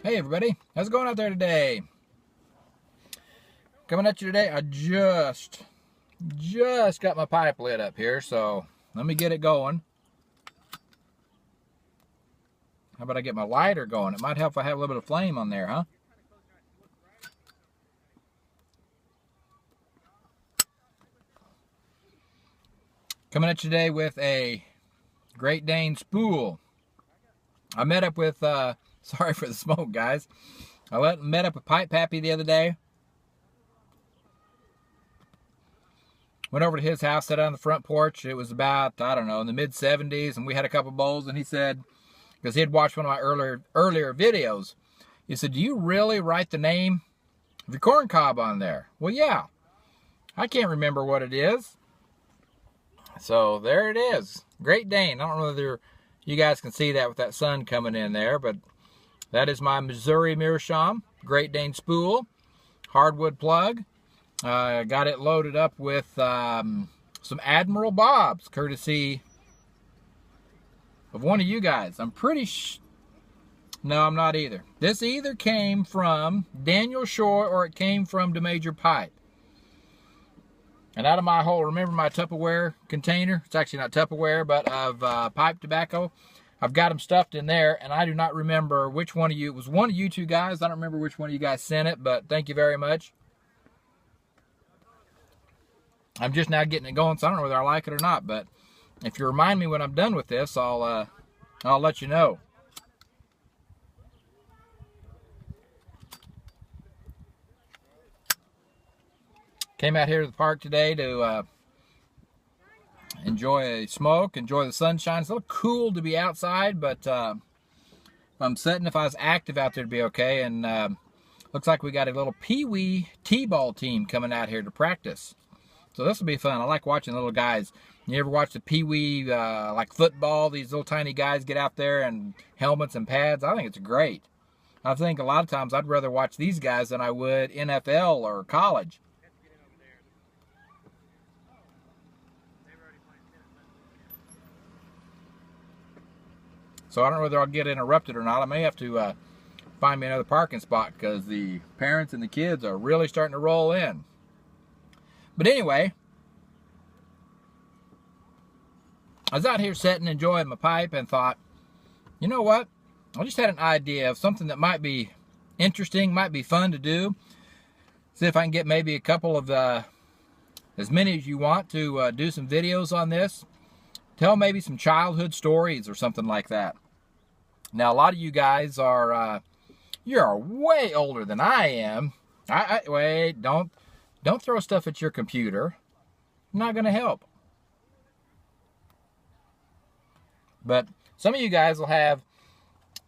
Hey everybody, how's it going out there today? Coming at you today, I just got my pipe lit up here, so let me get it going. How about I get my lighter going? It might help if I have a little bit of flame on there, huh? Coming at you today with a Great Dane spool. I met up with, sorry for the smoke, guys. I met up with Pipe Pappy the other day. Went over to his house, sat on the front porch. It was about, I don't know, in the mid-70s, and we had a couple bowls, and he said, because he had watched one of my earlier videos, he said, do you really write the name of your corn cob on there? Well, yeah. I can't remember what it is. So there it is. Great Dane. I don't know whether you guys can see that with that sun coming in there, but that is my Missouri Meerschaum Great Dane spool, hardwood plug. Got it loaded up with some Admiral Bobs, courtesy of one of you guys. I'm pretty no, I'm not either. This either came from Daniel Shore or it came from DeMajor Pipe. And out of my whole, remember my Tupperware container? It's actually not Tupperware, but of pipe tobacco. I've got them stuffed in there, and I do not remember which one of you. It was one of you two guys. I don't remember which one of you guys sent it, but thank you very much. I'm just now getting it going, so I don't know whether I like it or not, but if you remind me when I'm done with this, I'll let you know. Came out here to the park today to enjoy a smoke, enjoy the sunshine. It's a little cool to be outside, but if I'm sitting, if I was active out there, to be okay. And looks like we got a little Pee-wee T-ball team coming out here to practice. So this will be fun. I like watching little guys. You ever watch the Pee-wee, like football, these little tiny guys get out there and helmets and pads? I think it's great. I think a lot of times I'd rather watch these guys than I would NFL or college. So I don't know whether I'll get interrupted or not. I may have to find me another parking spot because the parents and the kids are really starting to roll in. But anyway, I was out here sitting, enjoying my pipe, and thought, you know what? I just had an idea of something that might be interesting, might be fun to do. See if I can get maybe a couple of, as many as you want, to do some videos on this. Tell maybe some childhood stories or something like that. Now, a lot of you guys are, you're way older than I am. Wait, don't throw stuff at your computer. Not going to help. But some of you guys will have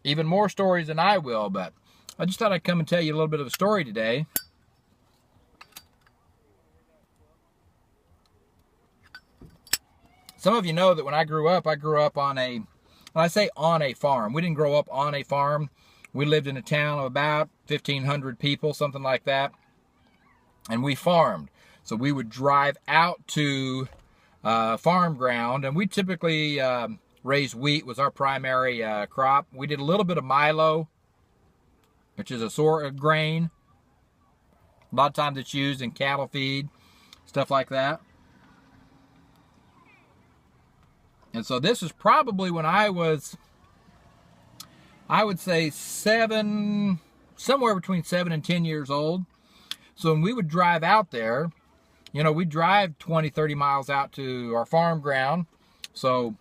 even more stories than I will, but I just thought I'd come and tell you a little bit of a story today. Some of you know that when I grew up on a, when I say on a farm, we didn't grow up on a farm. We lived in a town of about 1,500 people, something like that. And we farmed. So we would drive out to farm ground, and we typically raised wheat was our primary crop. We did a little bit of milo, which is a sort of grain. A lot of times it's used in cattle feed, stuff like that. And so this is probably when I was, I would say somewhere between 7 and 10 years old. So when we would drive out there, you know, we'd drive 20, 30 miles out to our farm ground. So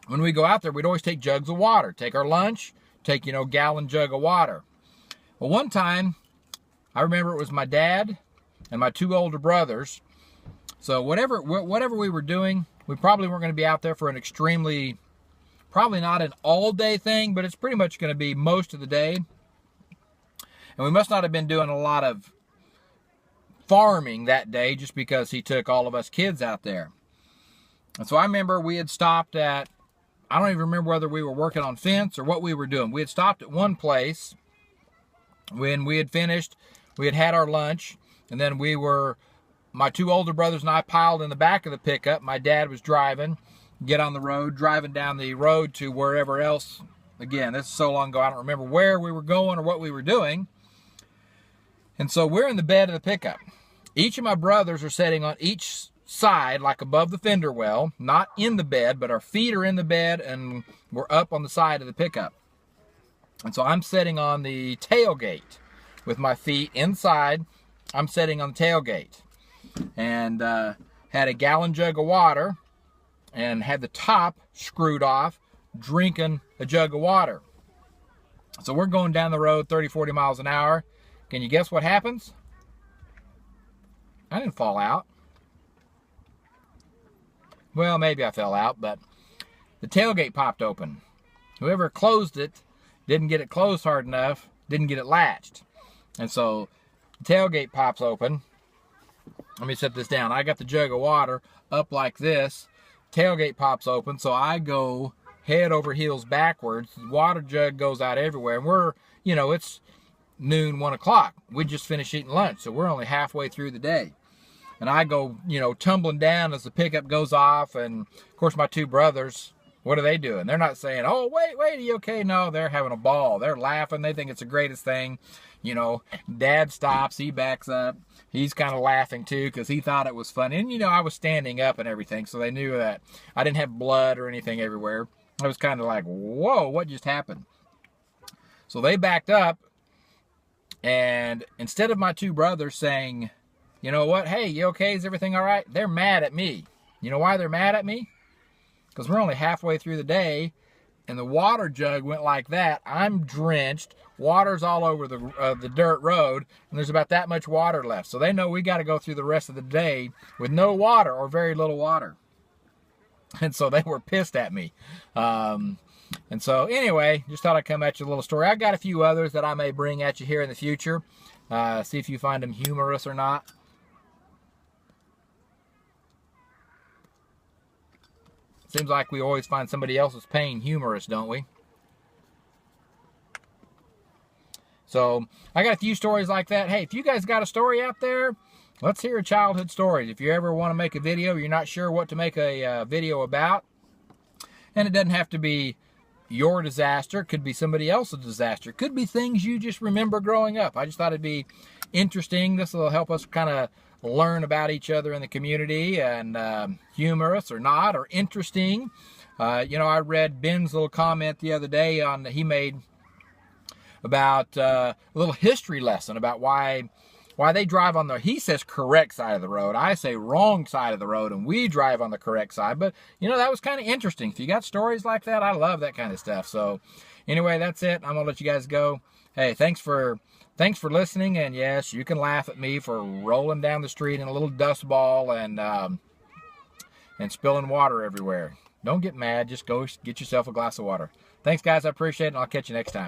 when we go out there, we'd always take jugs of water, take our lunch, take, you know, gallon jug of water. Well, one time, I remember it was my dad and my two older brothers. So whatever we were doing, we probably weren't going to be out there for an extremely, probably not an all-day thing, but it's pretty much going to be most of the day. And we must not have been doing a lot of farming that day just because he took all of us kids out there. And so I remember we had stopped at, I don't even remember whether we were working on fence or what we were doing. We had stopped at one place. When we had finished, we had had our lunch, and then my two older brothers and I piled in the back of the pickup. My dad was driving, get on the road, driving down the road to wherever else Again, this is so long ago, I don't remember where we were going or what we were doing. And so we're in the bed of the pickup. Each of my brothers are sitting on each side, like above the fender well, not in the bed, but our feet are in the bed and we're up on the side of the pickup. And so I'm sitting on the tailgate with my feet inside. I'm sitting on the tailgate and had a gallon jug of water and had the top screwed off, drinking a jug of water. So we're going down the road 30, 40 miles an hour. Can you guess what happens? I didn't fall out. Well, maybe I fell out, but the tailgate popped open. Whoever closed it didn't get it closed hard enough, didn't get it latched. And so the tailgate pops open. Let me set this down. I got the jug of water up like this. Tailgate pops open, so I go head over heels backwards. The water jug goes out everywhere. And we're, you know, it's noon, 1 o'clock. We just finished eating lunch, so we're only halfway through the day. And I go, you know, tumbling down as the pickup goes off. And, of course, my two brothers, what are they doing? They're not saying, oh, wait, are you okay? No, they're having a ball. They're laughing. They think it's the greatest thing. You know, Dad stops. He backs up. He's kind of laughing, too, because he thought it was funny. And, you know, I was standing up and everything, so they knew that I didn't have blood or anything everywhere. I was kind of like, whoa, what just happened? So they backed up. And instead of my two brothers saying, you know what, hey, you okay? Is everything all right? They're mad at me. You know why they're mad at me? Because we're only halfway through the day, and the water jug went like that. I'm drenched. Water's all over the dirt road, and there's about that much water left. So they know we got to go through the rest of the day with no water or very little water. And so they were pissed at me. And so anyway, just thought I'd come at you with a little story. I got a few others that I may bring at you here in the future. See if you find them humorous or not. Seems like we always find somebody else's pain humorous, don't we? So I got a few stories like that. Hey, if you guys got a story out there, let's hear childhood stories. If you ever want to make a video, you're not sure what to make a video about, and it doesn't have to be your disaster. It could be somebody else's disaster. It could be things you just remember growing up. I just thought it'd be interesting. This will help us kind of learn about each other in the community, and humorous or not, or interesting. You know, I read Ben's little comment the other day on he made about a little history lesson about why they drive on the, he says, correct side of the road. I say wrong side of the road, and we drive on the correct side. But, you know, that was kind of interesting. If you got stories like that, I love that kind of stuff. So, anyway, that's it. I'm going to let you guys go. Hey, thanks for listening. And, yes, you can laugh at me for rolling down the street in a little dust ball and spilling water everywhere. Don't get mad. Just go get yourself a glass of water. Thanks, guys. I appreciate it, and I'll catch you next time.